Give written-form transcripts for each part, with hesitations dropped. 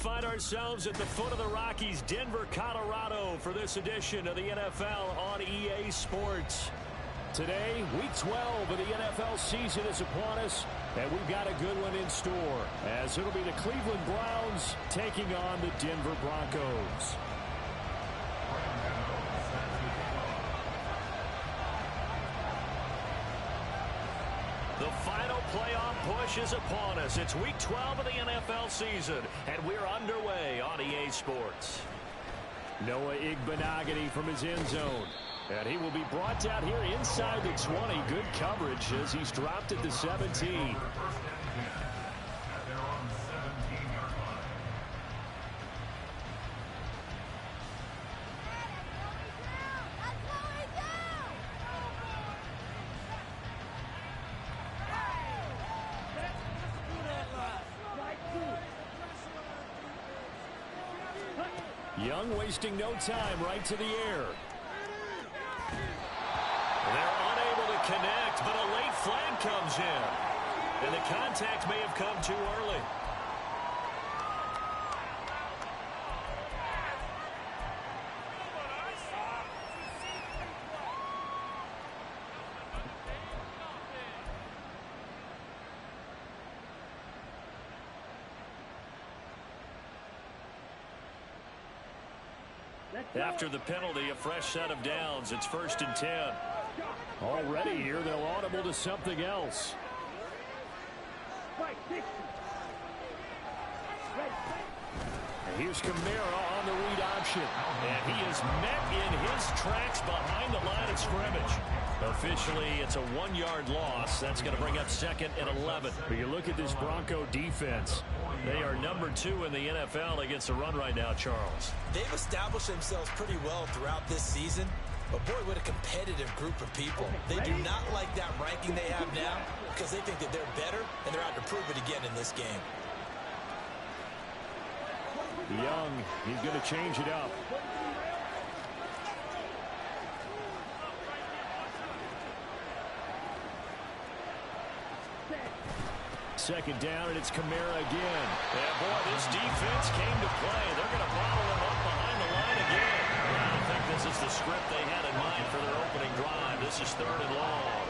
find ourselves at the foot of the Rockies, Denver, Colorado, for this edition of the NFL on EA Sports. Today, Week 12 of the NFL season is upon us, and we've got a good one in store, as it'll be the Cleveland Browns taking on the Denver Broncos. The final playoff push is upon us. It's Week 12 of the NFL season, and we're underway on EA Sports. Noah Igbenogany from his end zone. And he will be brought down here inside the 20. Good coverage as he's dropped at the 17. Young wasting no time, right to the air. They're unable to connect, but a late flag comes in. And the contact may have come too early. After the penalty, a fresh set of downs. It's 1st and 10. Already here, they'll audible to something else. And here's Kamara on the read option. And he is met in his tracks behind the line of scrimmage. Officially, it's a 1-yard loss. That's going to bring up 2nd and 11. But you look at this Bronco defense. They are number 2 in the NFL against the run right now, Charles. They've established themselves pretty well throughout this season. But, boy, what a competitive group of people. They do not like that ranking they have now because they think that they're better, and they're out to prove it again in this game. Young, he's going to change it up. Second down, and it's Kamara again. And, boy, this defense came to play. They're going to bottle him up behind the line again. I don't think this is the script they had in mind for their opening drive. This is 3rd and long.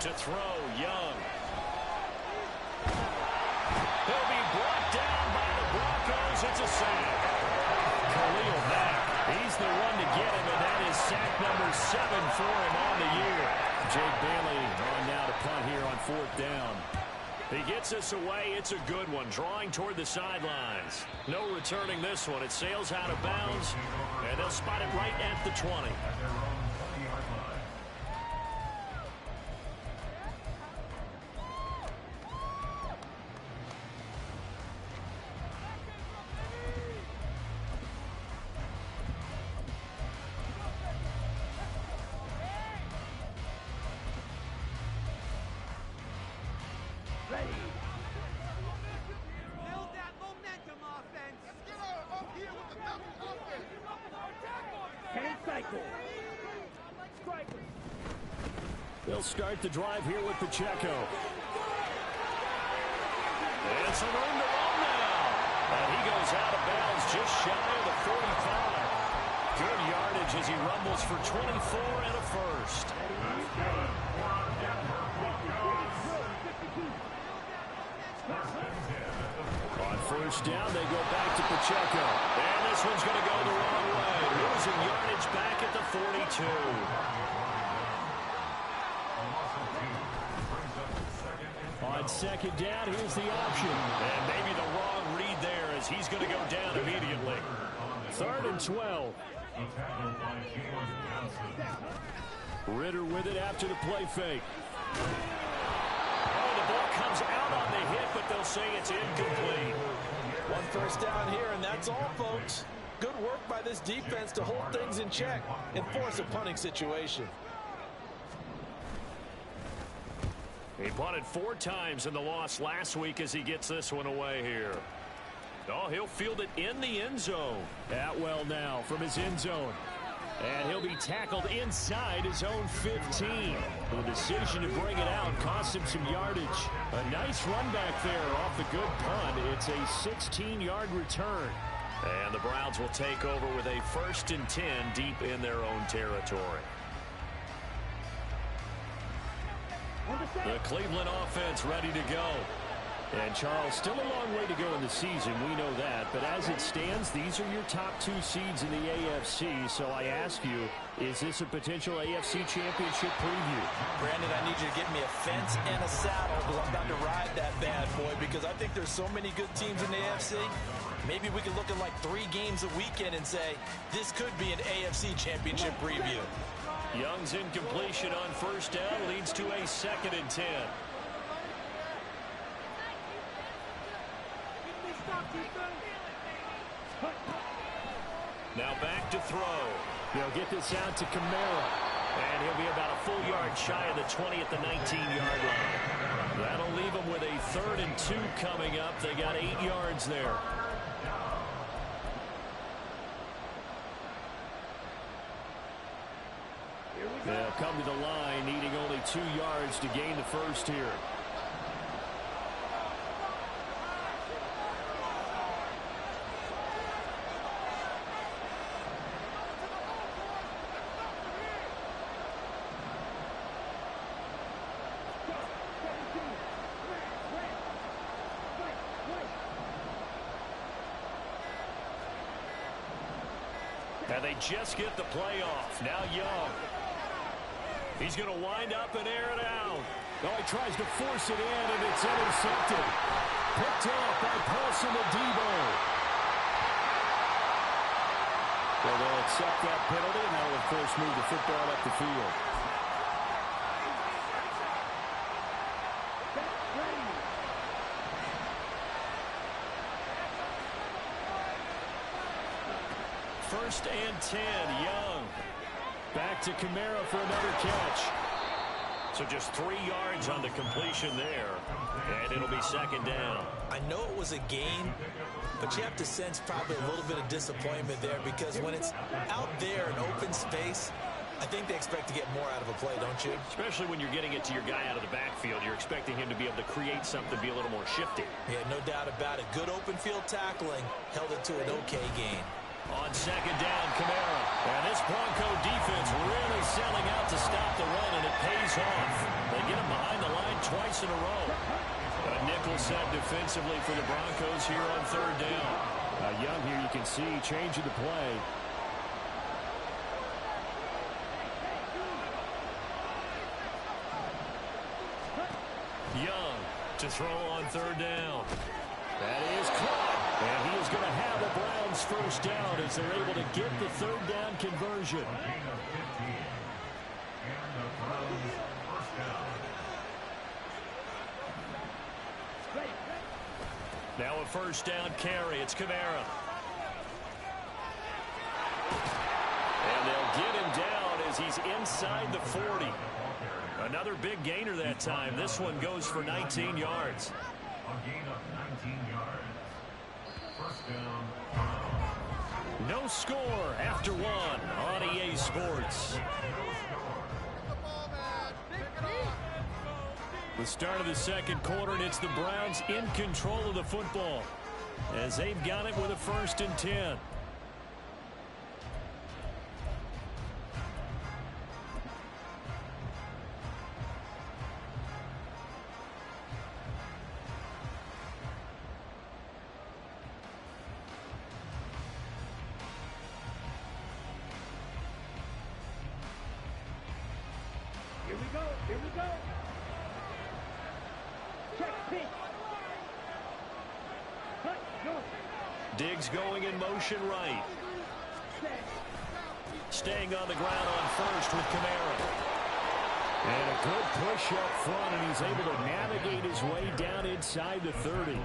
To throw, Young. He'll be brought down by the Broncos. It's a sack. Khalil Mack, he's the one to get him, and that is sack number 7 for him on the year. Jake Bailey on now to punt here on 4th down. He gets us away. It's a good one, drawing toward the sidelines. No returning this one. It sails out of bounds, and they'll spot it right at the 20. They'll start the drive here with Pacheco. And some room to run now. And he goes out of bounds just shy of the 45. Good yardage as he rumbles for 24 and a first. On 1st down, they go back to Pacheco. And this one's going to go the wrong way. Losing yardage back at the 42. On 2nd down, here's the option. And maybe the wrong read there as he's going to go down immediately. 3rd and 12. Ritter with it after the play fake. Oh, the ball comes out on the hit, but they'll say it's incomplete. 1 first down here, and that's all, folks. Good work by this defense to hold things in check and force a punting situation. He punted 4 times in the loss last week as he gets this one away here. Oh, he'll field it in the end zone. Atwell now from his end zone. And he'll be tackled inside his own 15. The decision to bring it out cost him some yardage. A nice run back there off the good punt. It's a 16-yard return. And the Browns will take over with a 1st and 10 deep in their own territory. The Cleveland offense ready to go. And, Charles, still a long way to go in the season. We know that. But as it stands, these are your top 2 seeds in the AFC. So I ask you, is this a potential AFC championship preview? Brandon, I need you to get me a fence and a saddle because I'm about to ride that bad boy because I think there's so many good teams in the AFC. Maybe we could look at like 3 games a weekend and say, this could be an AFC championship preview. Young's incompletion on 1st down leads to a 2nd and 10. Now back to throw. They'll get this out to Kamara. And he'll be about a full yard shy of the 20 at the 19-yard line. That'll leave them with a 3rd and 2 coming up. They got 8 yards there. They'll come to the line, needing only 2 yards to gain the first here. And they just get the play off. Now Young. He's going to wind up and air it out. Oh, he tries to force it in, and it's intercepted. Picked off by Paulson Adebo. Well, they'll accept that penalty, and that will, of course, move the football up the field. First and 10, Young. Back to Kamara for another catch. So just 3 yards on the completion there. And it'll be 2nd down. I know it was a gain, but you have to sense probably a little bit of disappointment there because when it's out there in open space, I think they expect to get more out of a play, don't you? Especially when you're getting it to your guy out of the backfield. You're expecting him to be able to create something, be a little more shifty. Yeah, no doubt about it. Good open field tackling held it to an okay gain. On 2nd down, Kamara. And this Bronco defense really selling out to stop the run, and it pays off. They get him behind the line twice in a row. A nickel set defensively for the Broncos here on 3rd down. Young here, you can see, changing the play. Young to throw on 3rd down. That is caught. And he is going to have a Browns 1st down as they're able to get the 3rd down conversion. Now a 1st down carry. It's Kamara. And they'll get him down as he's inside the 40. Another big gainer that time. This one goes for 19 yards. A gain of 19 yards. First down. No score after 1 on EA Sports. The start of the 2nd quarter, and it's the Browns in control of the football as they've got it with a 1st and 10. Here we go. Check, pitch. Cut, go. Diggs going in motion right. Staying on the ground on 1st with Kamara. And a good push up front, and he's able to navigate his way down inside the 30.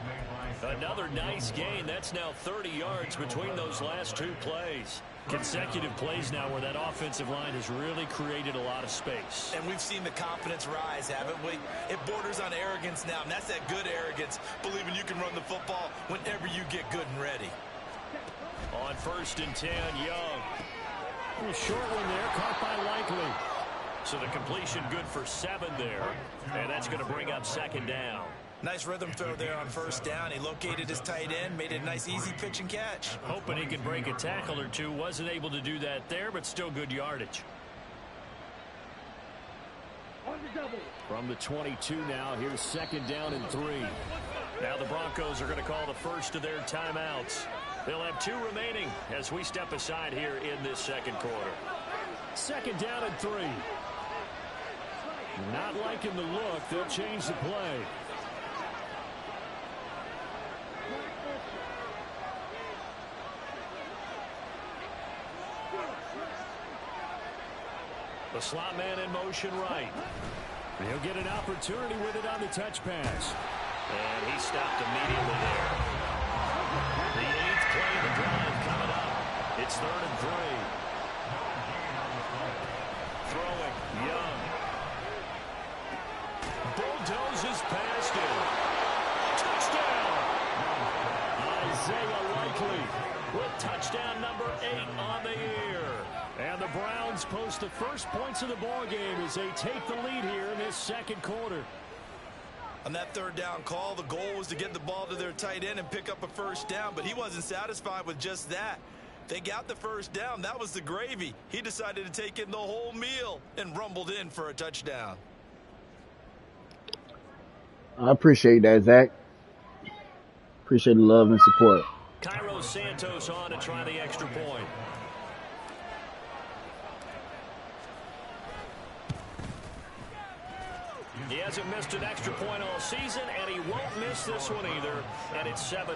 Another nice gain. That's now 30 yards between those last two plays. Consecutive plays now where that offensive line has really created a lot of space. And we've seen the confidence rise, haven't we? It borders on arrogance now, and that's that good arrogance, believing you can run the football whenever you get good and ready. On 1st and 10, Young. A little short one there, caught by Likely. So the completion good for 7 there, and that's going to bring up 2nd down. Nice rhythm throw there on 1st down. He located his tight end, made it a nice easy pitch and catch. Hoping he could break a tackle or two. Wasn't able to do that there, but still good yardage. On the double. From the 22 now, here's 2nd down and 3. Now the Broncos are going to call the first of their timeouts. They'll have 2 remaining as we step aside here in this 2nd quarter. 2nd down and 3. Not liking the look. They'll change the play. The slot man in motion right. He'll get an opportunity with it on the touch pass. And he stopped immediately there. The 8th play of the drive coming up. It's 3rd and 3. Throwing, Young. Bulldozes past him. Touchdown! Isaiah Likely with touchdown number 8 on the year. And the Browns post the first points of the ball game as they take the lead here in this 2nd quarter. On that 3rd down call, the goal was to get the ball to their tight end and pick up a 1st down, but he wasn't satisfied with just that. They got the 1st down. That was the gravy. He decided to take in the whole meal and rumbled in for a touchdown. I appreciate that, Zach. Appreciate the love and support. Cairo Santos on to try the extra point. He hasn't missed an extra point all season, and he won't miss this one either, and it's 7-0.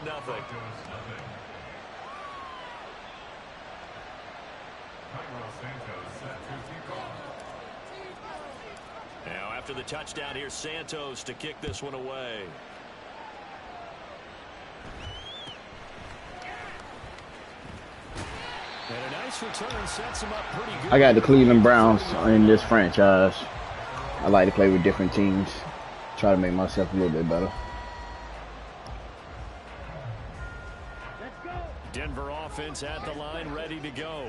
Now after the touchdown, here's Santos to kick this one away. And a nice return sets him up pretty good. I got the Cleveland Browns in this franchise. I like to play with different teams. Try to make myself a little bit better. Let's go. Denver offense at the line, ready to go.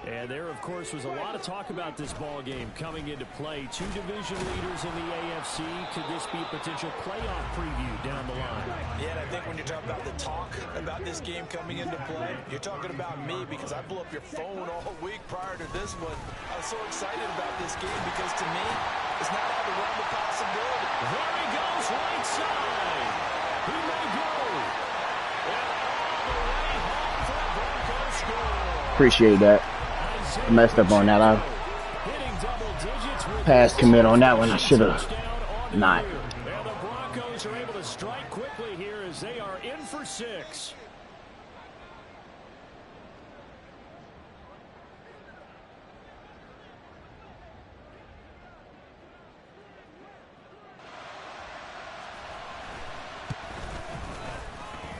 And there, of course, was a lot of talk about this ball game coming into play. 2 division leaders in the AFC. Could this be a potential playoff preview down the line? Yeah, and I think when you're talking about the talk about this game coming into play, you're talking about me because I blew up your phone all week prior to this one. I was so excited about this game because to me, it's not out of the realm of possibility. There he goes, right side. He may go. And all the way home for a Broncos score. Appreciate that. I messed up on that. I passed commit on that one. I should have not. And the Broncos are able to strike quickly here as they are in for 6.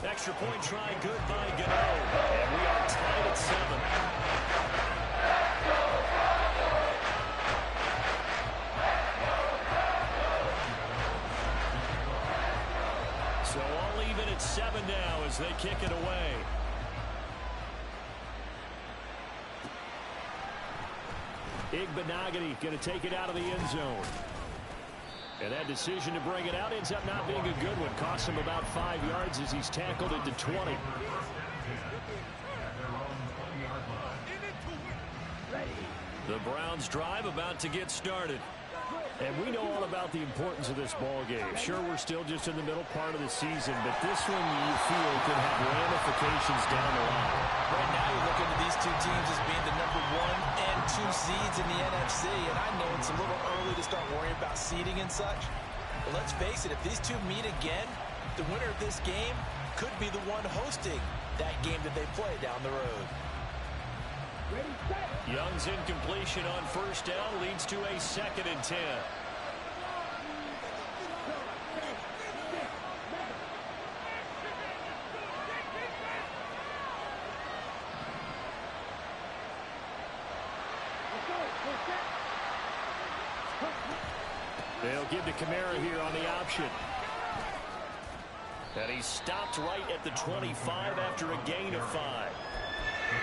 Extra point try good by Gano. And we are tied at 7. So all even at 7 now as they kick it away. Igbenogany going to take it out of the end zone. And that decision to bring it out ends up not being a good one. Costs him about 5 yards as he's tackled at the 20. The Browns drive about to get started. And we know all about the importance of this ball game. Sure, we're still just in the middle part of the season, but this one you feel could have ramifications down the line. Right now you're looking at these 2 teams as being the number 1 and 2 seeds in the NFC, and I know it's a little early to start worrying about seeding and such, but let's face it, if these 2 meet again, the winner of this game could be the one hosting that game that they play down the road. Young's incompletion on first down leads to a 2nd and 10. They'll give to Kamara here on the option. And he stopped right at the 25 after a gain of 5.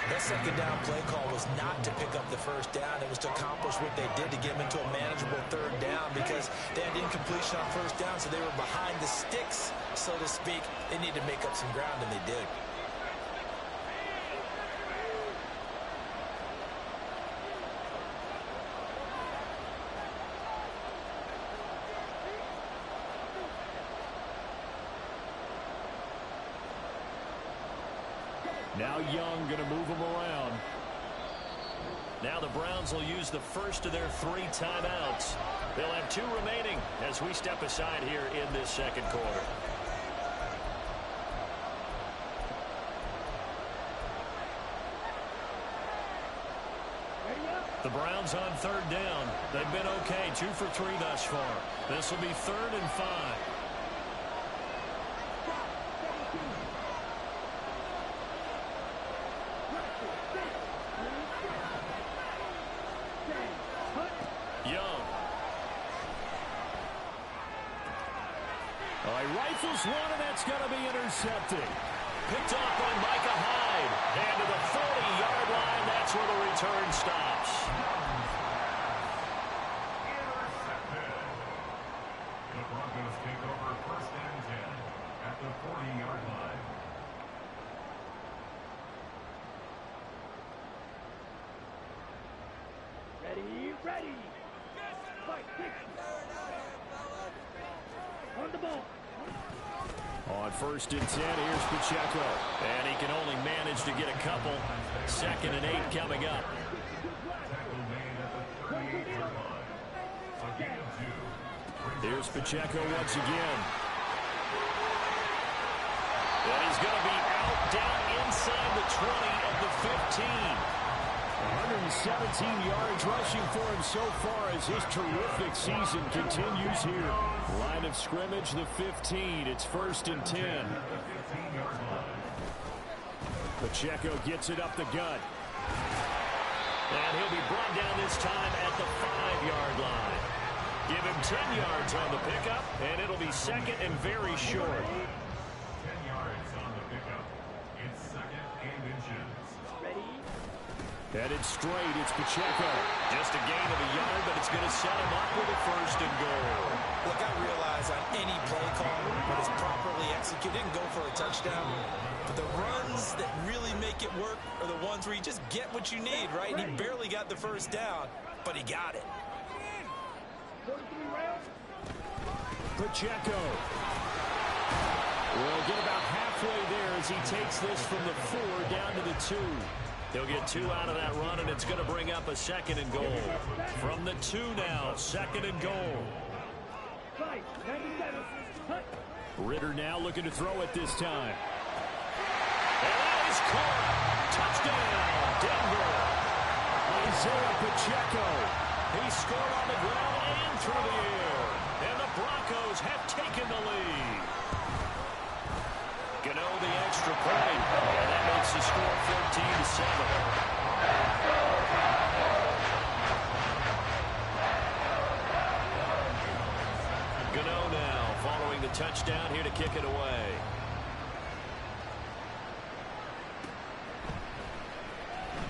That second down play call was not to pick up the first down. It was to accomplish what they did to get them into a manageable 3rd down because they had incompletion on first down, so they were behind the sticks, so to speak. They needed to make up some ground, and they did. Now Young going to move them around. Now the Browns will use the first of their 3 timeouts. They'll have 2 remaining as we step aside here in this 2nd quarter. The Browns on 3rd down. They've been okay, 2 for 3 thus far. This will be 3rd and 5. Rifles one, and that's going to be intercepted. Picked off by Micah Hyde. And to the 40-yard line, that's where the return stops. Intercepted. The Broncos take over 1st and 10 at the 40-yard line. Ready. Fight, kick. On the ball. On 1st and 10, here's Pacheco. And he can only manage to get a couple. 2nd and 8 coming up. Tackle made at the 38-yard line. A gain of 2. Here's Pacheco once again. And he's going to be out down inside the 20 of the 15. 117 yards rushing for him so far as his terrific season continues here. Line of scrimmage, the 15. It's 1st and 10. Pacheco gets it up the gut. And he'll be brought down this time at the 5-yard line. Give him 10 yards on the pickup, and it'll be 2nd and very short. 10 yards on the pickup. It's 2nd and inches. Headed straight, it's Pacheco. Just a gain of a yard, but it's going to set him up with a 1st and goal. Look, I realize on any play call, when it's properly executed, and go for a touchdown. But the runs that really make it work are the ones where you just get what you need, right? And he barely got the 1st down, but he got it. Pacheco will get about halfway there as he takes this from the 4 down to the 2. He'll get 2 out of that run, and it's going to bring up a 2nd and goal. From the 2 now, 2nd and goal. Ritter now looking to throw it this time. And that is caught. Touchdown, Denver. Isaiah Pacheco. He scored on the ground and through the air. And the Broncos have taken the lead. Gano the extra point. And that makes the score 14-7. Gano now following the touchdown here to kick it away.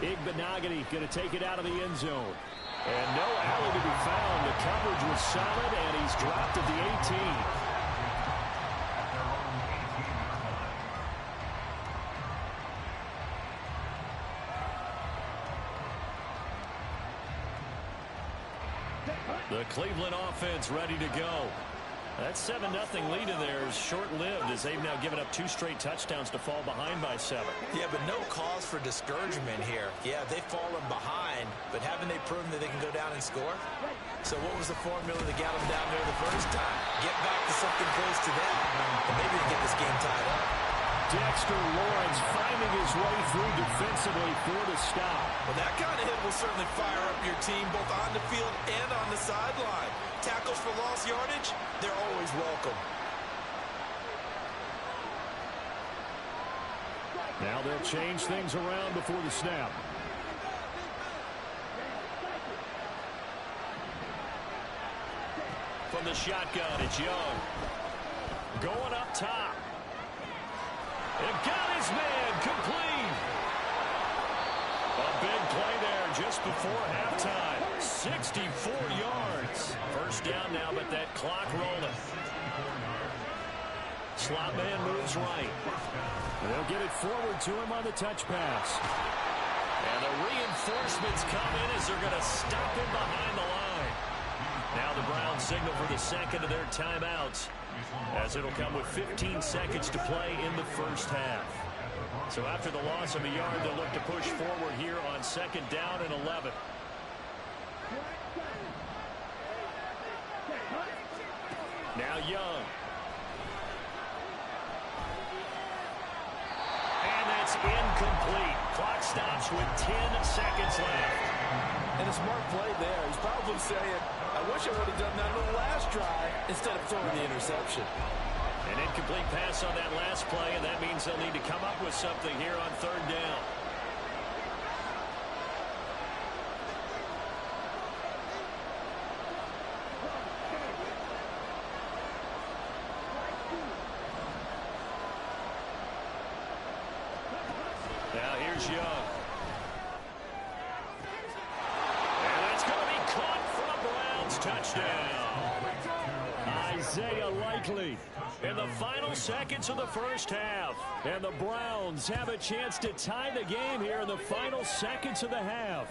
Igbenogany going to take it out of the end zone. And no alley to be found. The coverage was solid, and he's dropped at the 18. The Cleveland offense ready to go. That 7-0 lead in there is short-lived as they've now given up 2 straight touchdowns to fall behind by 7. Yeah, but no cause for discouragement here. Yeah, they've fallen behind, but haven't they proven that they can go down and score? So what was the formula that got them down there the first time? Get back to something close to that, and maybe they get this game tied up. Dexter Lawrence finding his way through defensively for the stop. Well, that kind of hit will certainly fire up your team both on the field and on the sideline. Tackles for lost yardage, they're always welcome. Now they'll change things around before the snap. From the shotgun, it's Young. Going up top. And got his man complete. A big play there just before halftime. 64 yards. First down now, but that clock rolling. Slot man moves right. They'll get it forward to him on the touch pass. And the reinforcements come in as they're going to stop him behind the line. Now the Browns signal for the second of their timeouts, as it'll come with 15 seconds to play in the first half. So after the loss of a yard, they'll look to push forward here on second down and 11. Now Young. And that's incomplete. Clock stops with 10 seconds left. And a smart play there. He's probably saying, I wish I would have done that on the last drive instead of throwing the interception. An incomplete pass on that last play, and that means they'll need to come up with something here on third down. Now here's Young. And that's going to be caught for a Browns touchdown. Isaiah Likely in the final seconds of the first half. And the Browns have a chance to tie the game here in the final seconds of the half.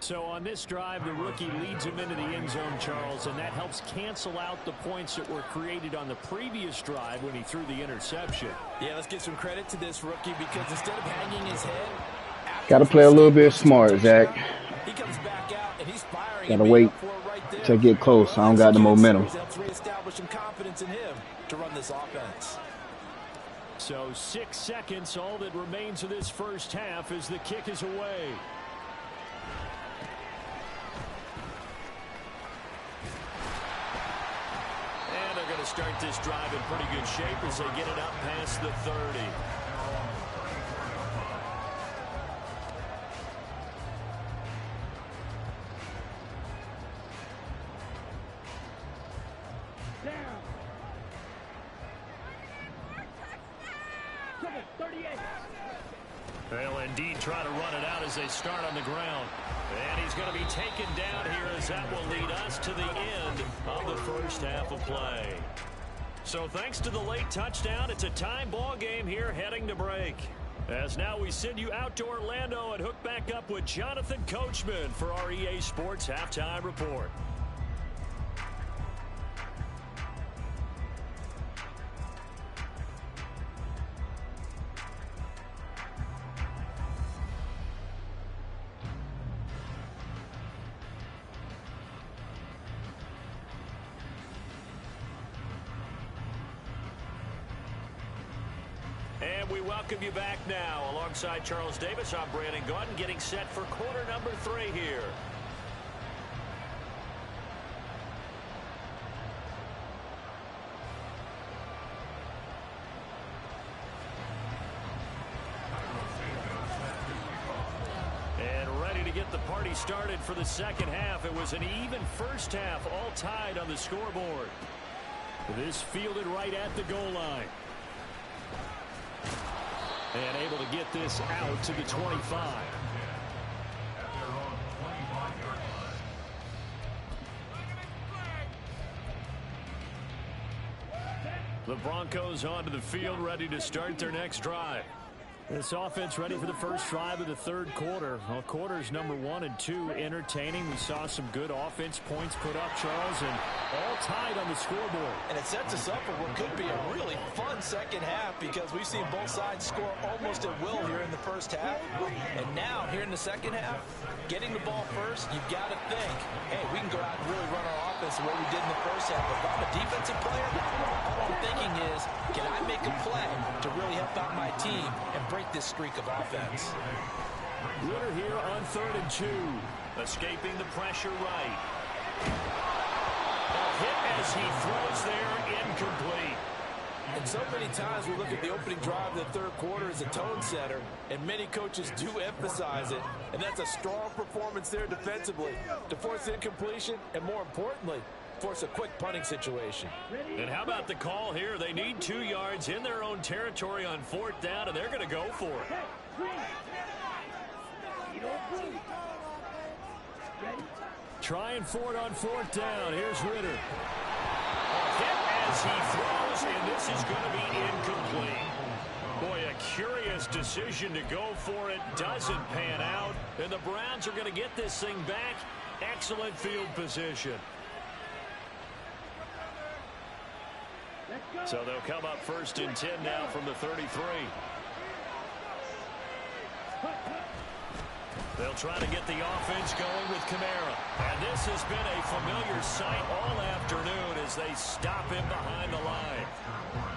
So on this drive, the rookie leads him into the end zone, Charles, and that helps cancel out the points that were created on the previous drive when he threw the interception. Yeah, let's give some credit to this rookie because instead of hanging his head, got to play a little bit smart, Zach. he comes back out and he's firing. Got to wait to get close. I don't got the momentum. Helps reestablish some confidence in him to run this offense. So 6 seconds, all that remains of this first half as the kick is away. And they're going to start this drive in pretty good shape as they get it up past the 30. They'll indeed try to run it out as they start on the ground. And he's going to be taken down here as that will lead us to the end of the first half of play. So thanks to the late touchdown, it's a time ball game here heading to break. As now we send you out to Orlando and hook back up with Jonathan Coachman for our EA Sports Halftime Report. And we welcome you back now. Alongside Charles Davis, I'm Brandon Gaudin, getting set for quarter number 3 here. And ready to get the party started for the second half. It was an even first half, all tied on the scoreboard. This fielded right at the goal line. And able to get this out to the 25. The Broncos onto the field, ready to start their next drive. This offense ready for the first drive of the third quarter. Well, quarters number 1 and 2 entertaining. We saw some good offense points put up, Charles, and all tied on the scoreboard. And it sets us up for what could be a really fun second half because we've seen both sides score almost at will here in the first half. And now, here in the second half, getting the ball first, you've got to think, hey, we can go out and really run our offense offense the way we did in the first half. But if I'm a defensive player, all I'm thinking is, can I make a play to really help out my team and break this streak of offense? Ritter here on 3rd and 2. Escaping the pressure right. A hit as he throws there, incomplete. And so many times we look at the opening drive of the third quarter as a tone setter, and many coaches do emphasize it, and that's a strong performance there defensively to force incompletion and, more importantly, force a quick punting situation. And how about the call here? They need 2 yards in their own territory on 4th down, and they're going to go for it. Trying for it on 4th down. Here's Ritter. Hit as he throws, and this is going to be incomplete. Boy, a curious decision to go for it. Doesn't pan out, and the Browns are going to get this thing back. Excellent field position. So they'll come up 1st and 10 now from the 33. They'll try to get the offense going with Kamara. And this has been a familiar sight all afternoon as they stop him behind the line.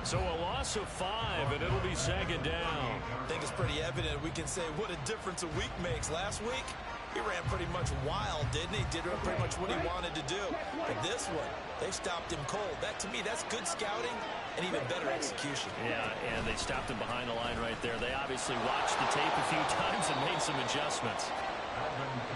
So a loss of 5, and it'll be 2nd down. I think it's pretty evident. We can say what a difference a week makes. Last week, he ran pretty much wild, didn't he? Did pretty much what he wanted to do. But this one, they stopped him cold. That, to me, that's good scouting and even better execution. Yeah, and they stopped him behind the line right there. They obviously watched the tape a few times and made some adjustments.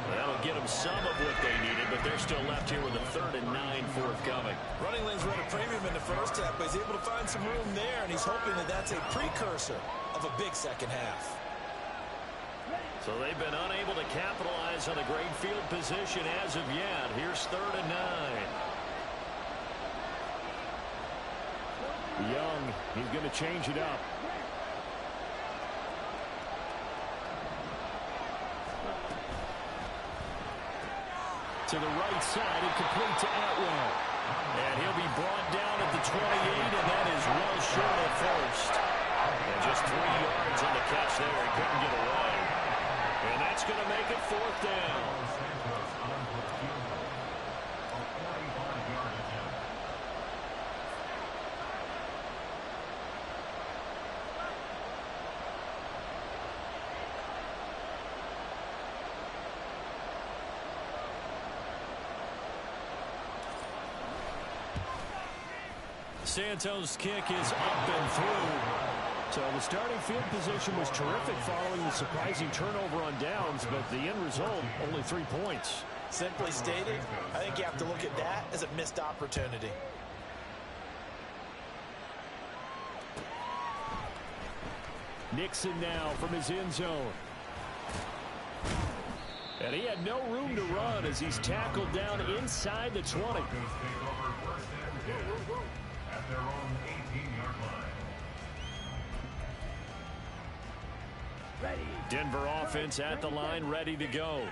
That'll get them some of what they needed, but they're still left here with a 3rd and 9 forthcoming. Running lanes were at a premium in the first half, but he's able to find some room there, and he's hoping that that's a precursor of a big second half. So they've been unable to capitalize on a great field position as of yet. Here's 3rd and 9. Young, he's going to change it up. To the right side, and complete to Atwell. And he'll be brought down at the 28, and that is well short of 1st. And just 3 yards on the catch there. He couldn't get away. And that's going to make it 4th down. Santos' kick is up and through. So the starting field position was terrific following the surprising turnover on downs, but the end result, only 3 points. Simply stated, I think you have to look at that as a missed opportunity. Nixon now from his end zone. And he had no room to run as he's tackled down inside the 20. At their own 18-yard line. Denver offense at the line, ready to go.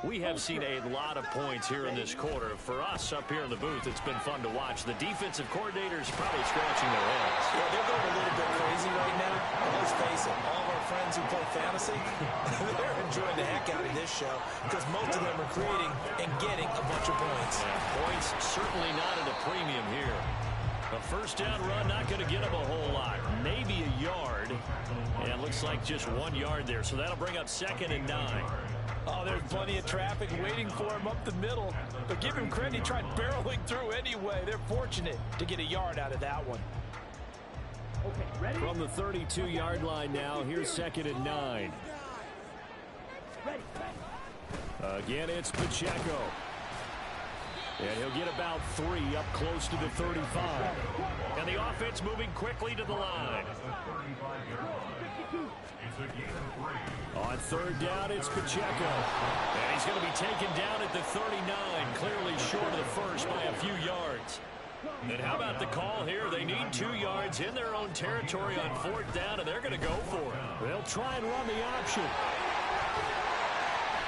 We have seen a lot of points here in this quarter. For us up here in the booth, it's been fun to watch. The defensive coordinators probably scratching their heads. Yeah, they're going a little bit crazy right now. But let's face it, all of our friends who play fantasy, they're enjoying the heck out of this show because most of them are creating and getting a bunch of points. Yeah, points certainly not at a premium here. A 1st down run, not going to get him a whole lot. Maybe a yard. And it looks like just 1 yard there. So that'll bring up 2nd and 9. Oh, there's plenty of traffic waiting for him up the middle. But give him credit, he tried barreling through anyway. They're fortunate to get a yard out of that one. Okay, ready? From the 32-yard line now, here's 2nd and 9. Ready. Again, it's Pacheco. And he'll get about 3 up close to the 35. And the offense moving quickly to the line. On 3rd down, it's Pacheco. And he's going to be taken down at the 39, clearly short of the 1st by a few yards. And how about the call here? They need 2 yards in their own territory on 4th down, and they're going to go for it. They'll try and run the option.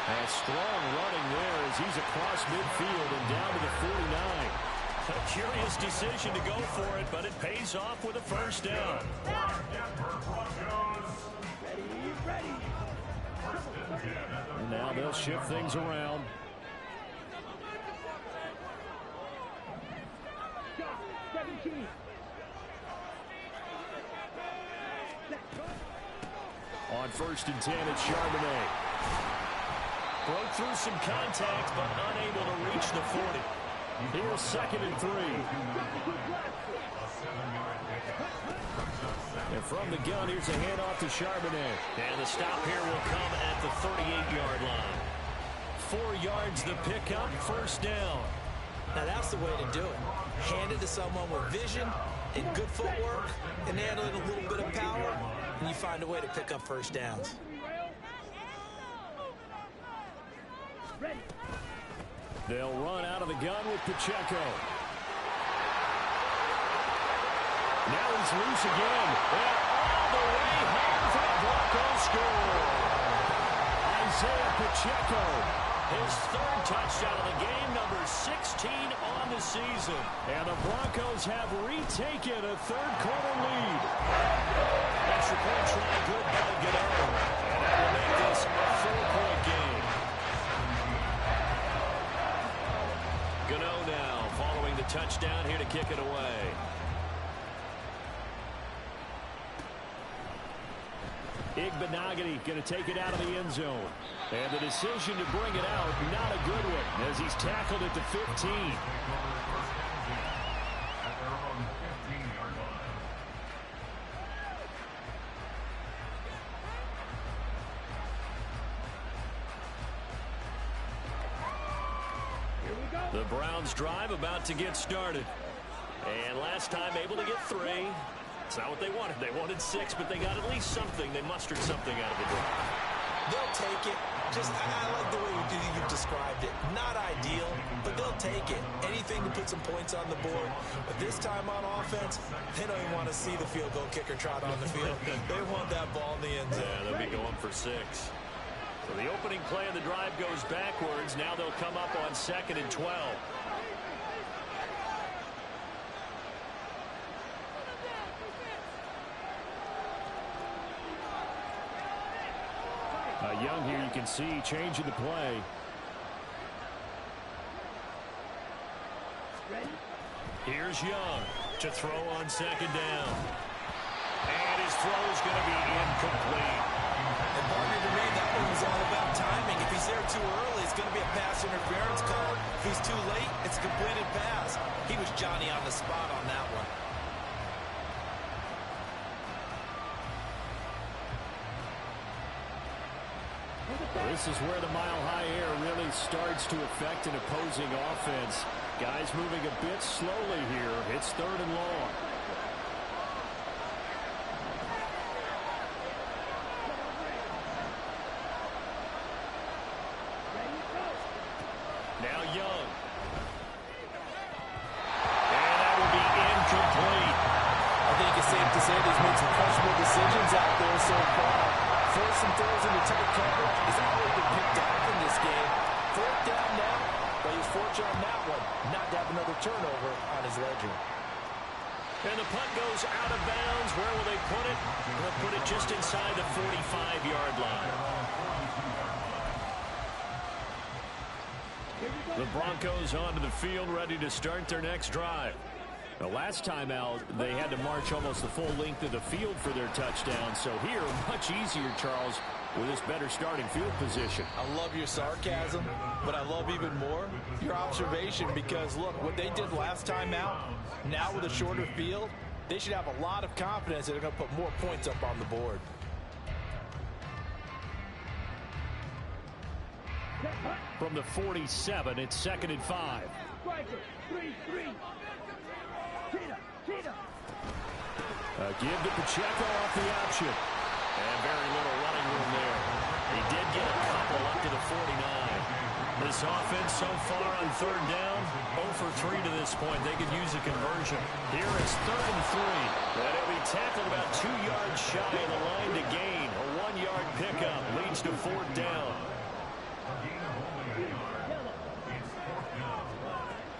And strong running there as he's across midfield and down to the 49. A curious decision to go for it, but it pays off with a 1st down. Ready. And now they'll shift things around. first and 10 at Charbonnet. Broke through some contact, but unable to reach the 40. Here's second and 3. And from the gun, here's a handoff to Charbonnet. And the stop here will come at the 38-yard line. 4 yards the pickup, first down. Now that's the way to do it. Hand it to someone with vision and good footwork and handle it a little bit of power, and you find a way to pick up first downs. Ready. They'll run out of the gun with Pacheco. Now he's loose again. And all the way home for the Broncos score. Isaiah Pacheco, his 3rd touchdown of the game, number 16 on the season. And the Broncos have retaken a 3rd quarter lead. Extra point try good by Gano. And that will make this a 4-point game. Gano now following the touchdown here to kick it away. Igbenogany going to take it out of the end zone. And the decision to bring it out, not a good one, as he's tackled at the 15. The Browns drive about to get started. And last time able to get 3. It's not what they wanted. They wanted 6, but they got at least something. They mustered something out of the drive. They'll take it. I like the way you've described it. Not ideal, but they'll take it. Anything to put some points on the board. But this time on offense, they don't even want to see the field goal kicker trot on the field. They want that ball in the end zone. Yeah, they'll be going for 6. So the opening play of the drive goes backwards. Now they'll come up on 2nd and 12. Young here, you can see, changing the play. Here's Young to throw on 2nd down. And his throw is going to be incomplete. And partner, to me, that one was all about timing. If he's there too early, it's going to be a pass interference call. If he's too late, it's a completed pass. He was Johnny on the spot on that one. This is where the mile-high air really starts to affect an opposing offense. Guys moving a bit slowly here. It's 3rd and long. Now Young. And that will be incomplete. I think it's safe to say he's made some questionable decisions out there so far. Forcing throws into tight coverage has already been picked off in this game. 4th down now, but he's fortunate on that one not to have another turnover on his ledger. And the punt goes out of bounds. Where will they put it? They'll put it just inside the 45-yard line. The Broncos onto the field, ready to start their next drive. The last time out, they had to march almost the full length of the field for their touchdown. So here, much easier, Charles, with this better starting field position. I love your sarcasm, but I love even more your observation, because, look, what they did last time out, now with a shorter field, they should have a lot of confidence that they're going to put more points up on the board. From the 47, it's 2nd and 5. Give to Pacheco off the option. And very little running room there. He did get a couple up to the 49. This offense so far on 3rd down, 0 for 3 to this point. They could use a conversion. Here it's 3rd and 3. And it'll be tackled about 2 yards shy of the line to gain. A 1-yard pickup leads to 4th down.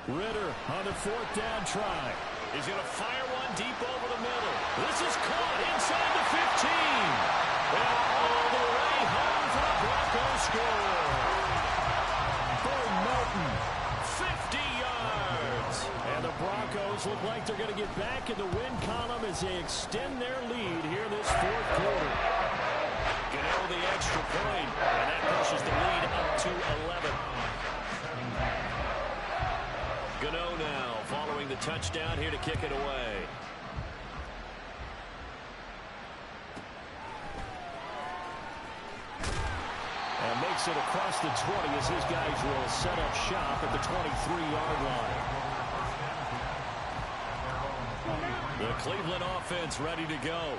Ritter on the 4th down try. He's going to fire one deep over the middle. This is caught inside the 15. And all the way home for the Broncos score. Burn Martin, 50 yards. And the Broncos look like they're going to get back in the win column as they extend their lead here this 4th quarter. Gano extra point, and that pushes the lead up to 11. Gano now following the touchdown here to kick it away. And makes it across the 20 as his guys will set up shop at the 23-yard line. The Cleveland offense ready to go.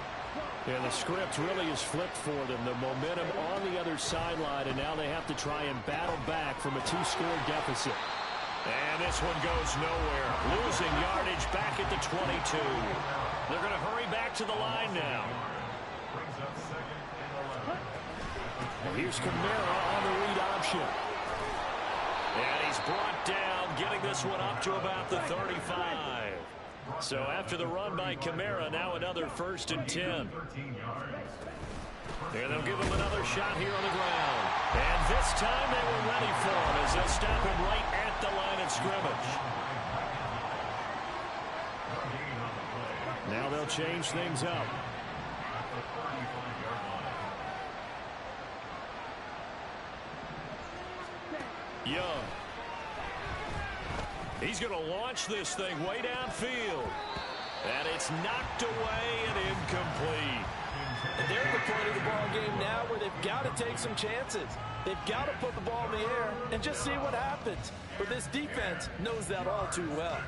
And the script really is flipped for them. The momentum on the other sideline, and now they have to try and battle back from a 2-score deficit. And this one goes nowhere. Losing yardage back at the 22. They're going to hurry back to the line now. And here's Kamara on the read option. And he's brought down, getting this one up to about the 35. So after the run by Kamara, now another 1st and 10. And they'll give him another shot here on the ground. And this time they were ready for him as they'll stop him right at the line of scrimmage. Now they'll change things up. Young. He's going to launch this thing way downfield. And it's knocked away and incomplete. And they're at the point of the ball game now where they've got to take some chances. They've got to put the ball in the air and just see what happens. But this defense knows that all too well.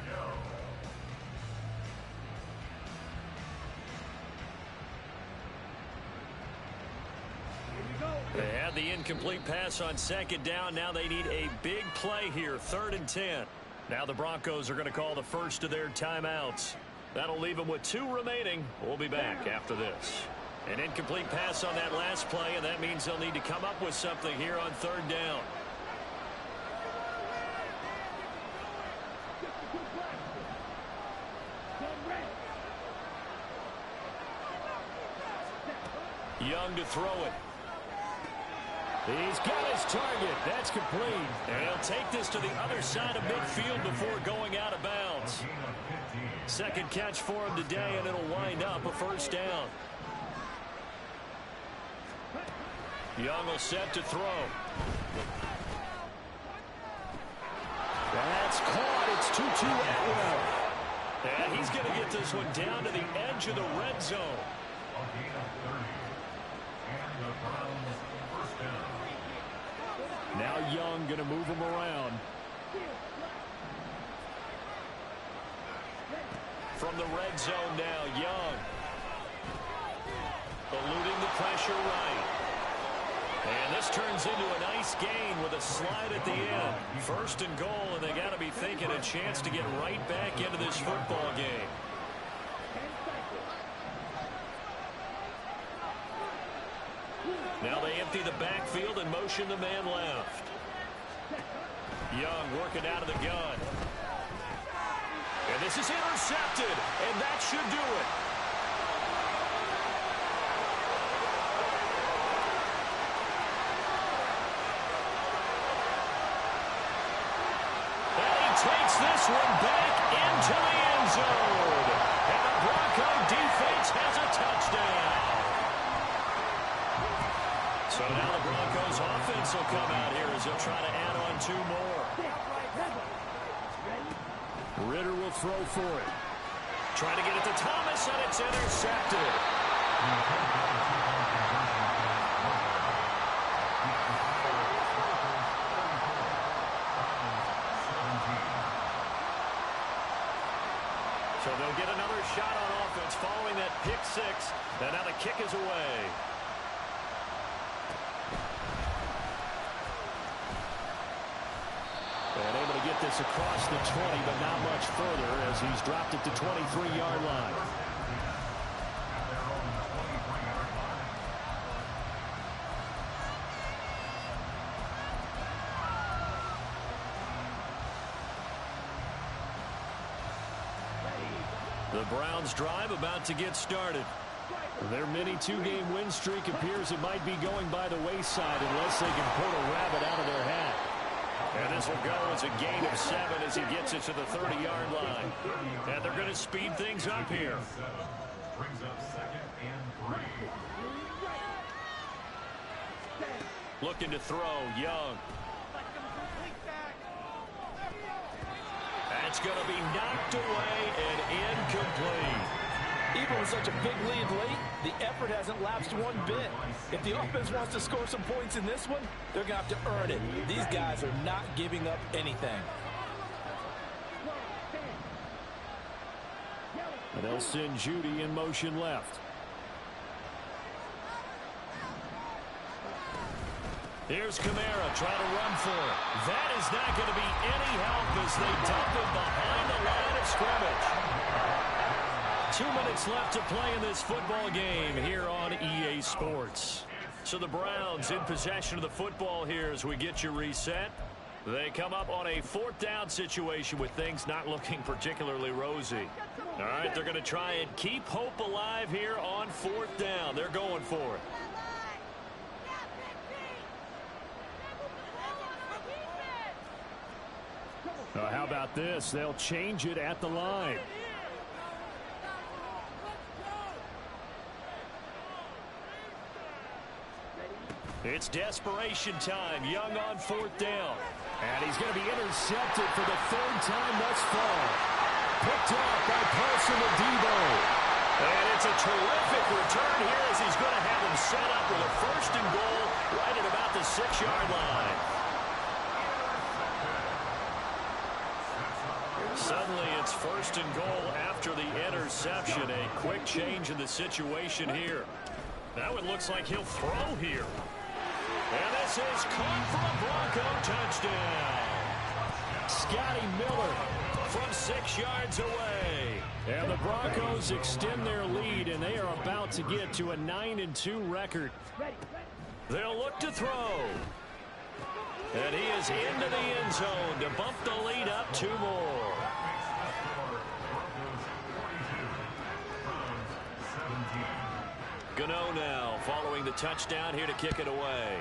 They had the incomplete pass on 2nd down. Now they need a big play here, 3rd and 10. Now the Broncos are going to call the first of their timeouts. That'll leave them with 2 remaining. We'll be back after this. An incomplete pass on that last play, and that means they'll need to come up with something here on 3rd down. Young to throw it. He's got his target. That's complete. And he'll take this to the other side of midfield before going out of bounds. 2nd catch for him today, and it'll wind up a 1st down. Young will set to throw. That's caught. It's Tutu Atwell. And he's going to get this one down to the edge of the red zone. Now Young going to move him around. From the red zone now, Young. Eluding the pressure right. And this turns into a nice gain with a slide at the end. 1st and goal, and they got to be thinking a chance to get right back into this football game. Now they empty the backfield and motion the man left. Young working out of the gun. And this is intercepted, and that should do it. And he takes this one back into the end zone. And the Bronco defense has a touchdown. So now the Broncos offense will come out here as they'll try to add on 2 more. Ritter will throw for it. Trying to get it to Thomas, and it's intercepted. So they'll get another shot on offense following that pick 6. And now the kick is away. And able to get this across the 20, but not much further as he's dropped it to 23-yard line. The Browns' drive about to get started. Their mini 2-game win streak appears it might be going by the wayside unless they can pull a rabbit out of their hat. And this will go as a gain of 7 as he gets it to the 30-yard line. And they're going to speed things up here. Brings up 2nd and 3. Looking to throw, Young. That's going to be knocked away and incomplete. Even with such a big lead late, the effort hasn't lapsed one bit. If the offense wants to score some points in this one, they're going to have to earn it. These guys are not giving up anything. And they'll send Judy in motion left. Here's Kamara trying to run for it. That is not going to be any help as they dump him behind the line of scrimmage. 2 minutes left to play in this football game here on EA Sports. So the Browns in possession of the football here as we get you reset. They come up on a 4th down situation with things not looking particularly rosy. All right, they're going to try and keep hope alive here on 4th down. They're going for it. How about this? They'll change it at the line. It's desperation time. Young on 4th down. And he's going to be intercepted for the 3rd time thus far. Picked off by Paulson Adebo. And it's a terrific return here as he's going to have him set up with a 1st and goal right at about the 6-yard line. Suddenly it's 1st and goal after the interception. A quick change in the situation here. Now it looks like he'll throw here. And this is caught for a Bronco touchdown. Scotty Miller from 6 yards away. And the Broncos extend their lead, and they are about to get to a 9-2 record. They'll look to throw. And he is into the end zone to bump the lead up 2 more. Gano now following the touchdown here to kick it away.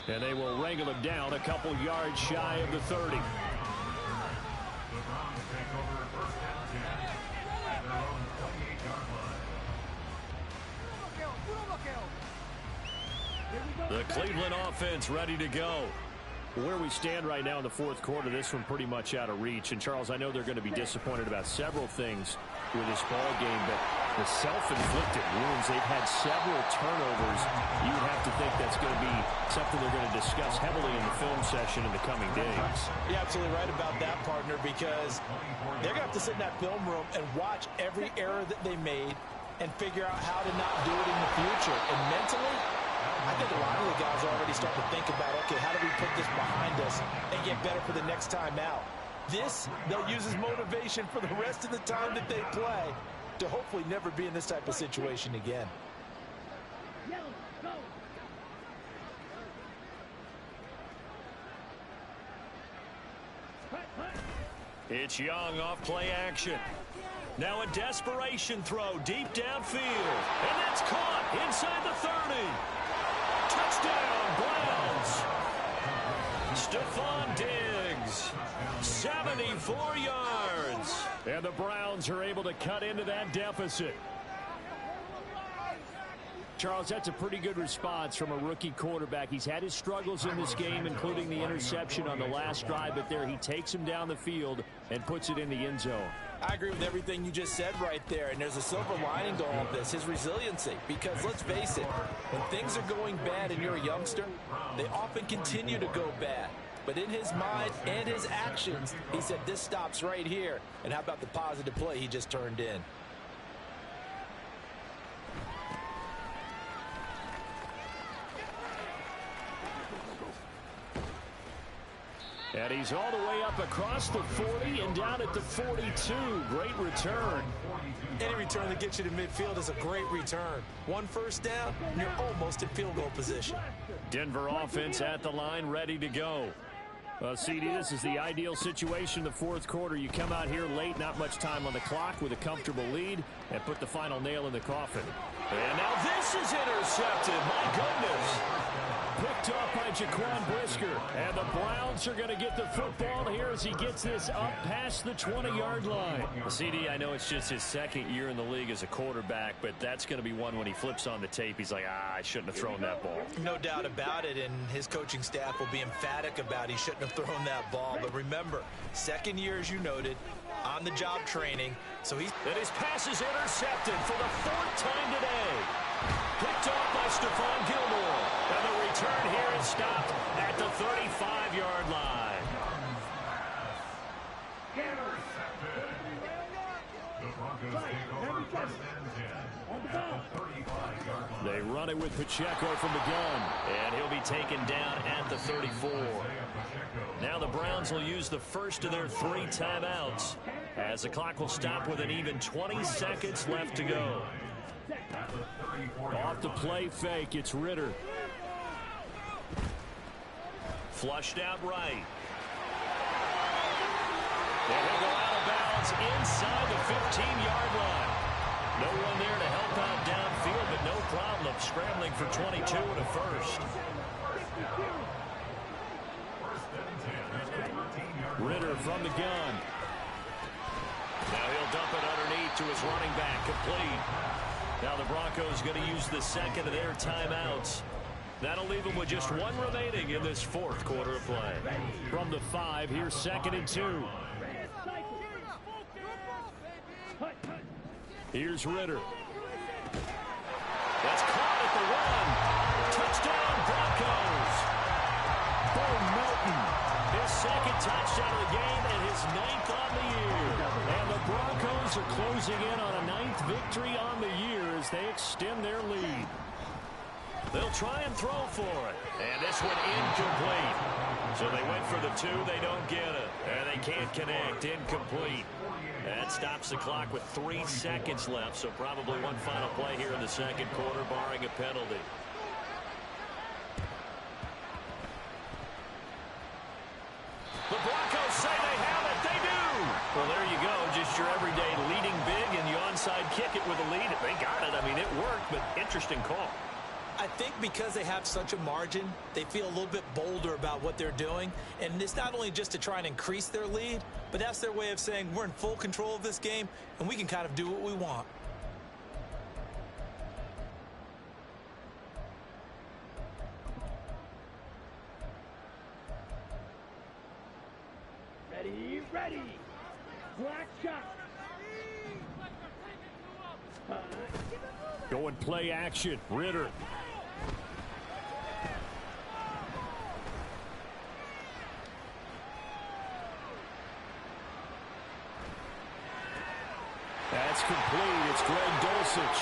And they will wrangle him down a couple yards shy of the 30. The Cleveland offense ready to go. Where we stand right now in the 4th quarter, this one pretty much out of reach. And, Charles, I know they're going to be disappointed about several things with this ball game, but the self-inflicted wounds, they've had several turnovers. You would have to think that's going to be something they're going to discuss heavily in the film session in the coming days. You're absolutely right about that, partner, because they're going to have to sit in that film room and watch every error that they made and figure out how to not do it in the future. And mentally, I think a lot of the guys are already starting to think about, okay, how do we put this behind us and get better for the next time out? This, they'll use as motivation for the rest of the time that they play to hopefully never be in this type of situation again. It's Young off play action. Now a desperation throw deep downfield. And that's caught inside the 30. Touchdown, Browns. Stephon Diggs, 74 yards. And the Browns are able to cut into that deficit. Charles, that's a pretty good response from a rookie quarterback. He's had his struggles in this game, including the interception on the last drive, but there he takes him down the field and puts it in the end zone. I agree with everything you just said right there, and there's a silver lining to all of this, his resiliency. Because let's face it, when things are going bad and you're a youngster, they often continue to go bad. But in his mind and his actions, he said, this stops right here. And how about the positive play he just turned in? And he's all the way up across the 40 and down at the 42. Great return. Any return that gets you to midfield is a great return. 1 first down, and you're almost in field goal position. Denver offense at the line, ready to go. CD, this is the ideal situation in the 4th quarter. You come out here late, not much time on the clock, with a comfortable lead, and put the final nail in the coffin. And now this is intercepted. My goodness. Picked off by Jaquan Brisker. And the Browns are going to get the football here as he gets this up past the 20-yard line. Well, CD, I know it's just his second year in the league as a quarterback, but that's going to be one when he flips on the tape. He's like, I shouldn't have thrown that ball. No doubt about it, and his coaching staff will be emphatic about he shouldn't have thrown that ball. But remember, second year, as you noted, on-the-job training. So he's... And his pass is intercepted for the 4th time today. Picked off by Stephon Gilmore. And the return here is stopped at the 35-yard line. The Broncos take over first and 10 at the 35-yard line. They run it with Pacheco from the gun. And he'll be taken down at the 34. Now the Browns will use the first of their 3 timeouts as the clock will stop with an even 20 seconds left to go. Off the play fake, it's Ritter. Flushed out right. And he'll go out of bounds inside the 15-yard line. No one there to help out downfield, but no problem scrambling for 22 and a first. Ritter from the gun. Now he'll dump it underneath to his running back, complete. Now the Broncos going to use the second of their timeouts. That'll leave them with just 1 remaining in this 4th quarter of play. From the 5, here's 2nd and 2. Here's Ritter. That's caught at the 1. Touchdown, Broncos. Bo Melton, his 2nd touchdown of the game and his 9th on the year. And the Broncos are closing in on a 9th victory on the year as they extend their lead. They'll try and throw for it. And this one incomplete. So they went for the 2, they don't get it. And they can't connect, incomplete. That stops the clock with 3 seconds left, so probably one final play here in the 2nd quarter, barring a penalty. The Broncos say they have it. They do. Well, there you go. Just your everyday leading big, and you onside kick it with a lead. They got it. I mean, it worked, but interesting call. I think because they have such a margin, they feel a little bit bolder about what they're doing. And it's not only just to try and increase their lead, but that's their way of saying we're in full control of this game, and we can kind of do what we want. Ready, ready. Black shot. Going play action. Ritter. That's complete. It's Greg Dulcich.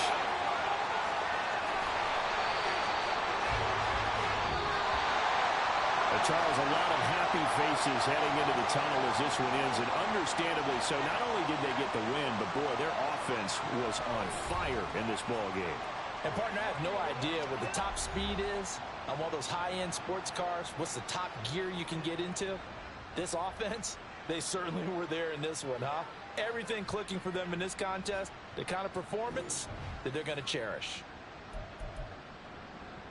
Charles, a lot of happy faces heading into the tunnel as this one ends, and understandably so. Not only did they get the win, but boy, their offense was on fire in this ball game. And partner, I have no idea what the top speed is on one of those high-end sports cars. What's the top gear you can get into? This offense, they certainly were there in this one, huh? Everything clicking for them in this contest, the kind of performance that they're going to cherish.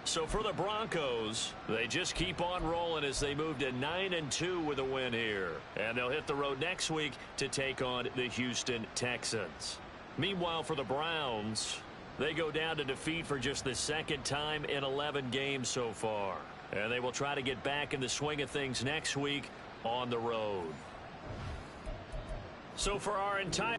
So for the Broncos, they just keep on rolling as they move to 9-2 with a win here. And they'll hit the road next week to take on the Houston Texans. Meanwhile, for the Browns, they go down to defeat for just the 2nd time in 11 games so far. And they will try to get back in the swing of things next week on the road. So for our entire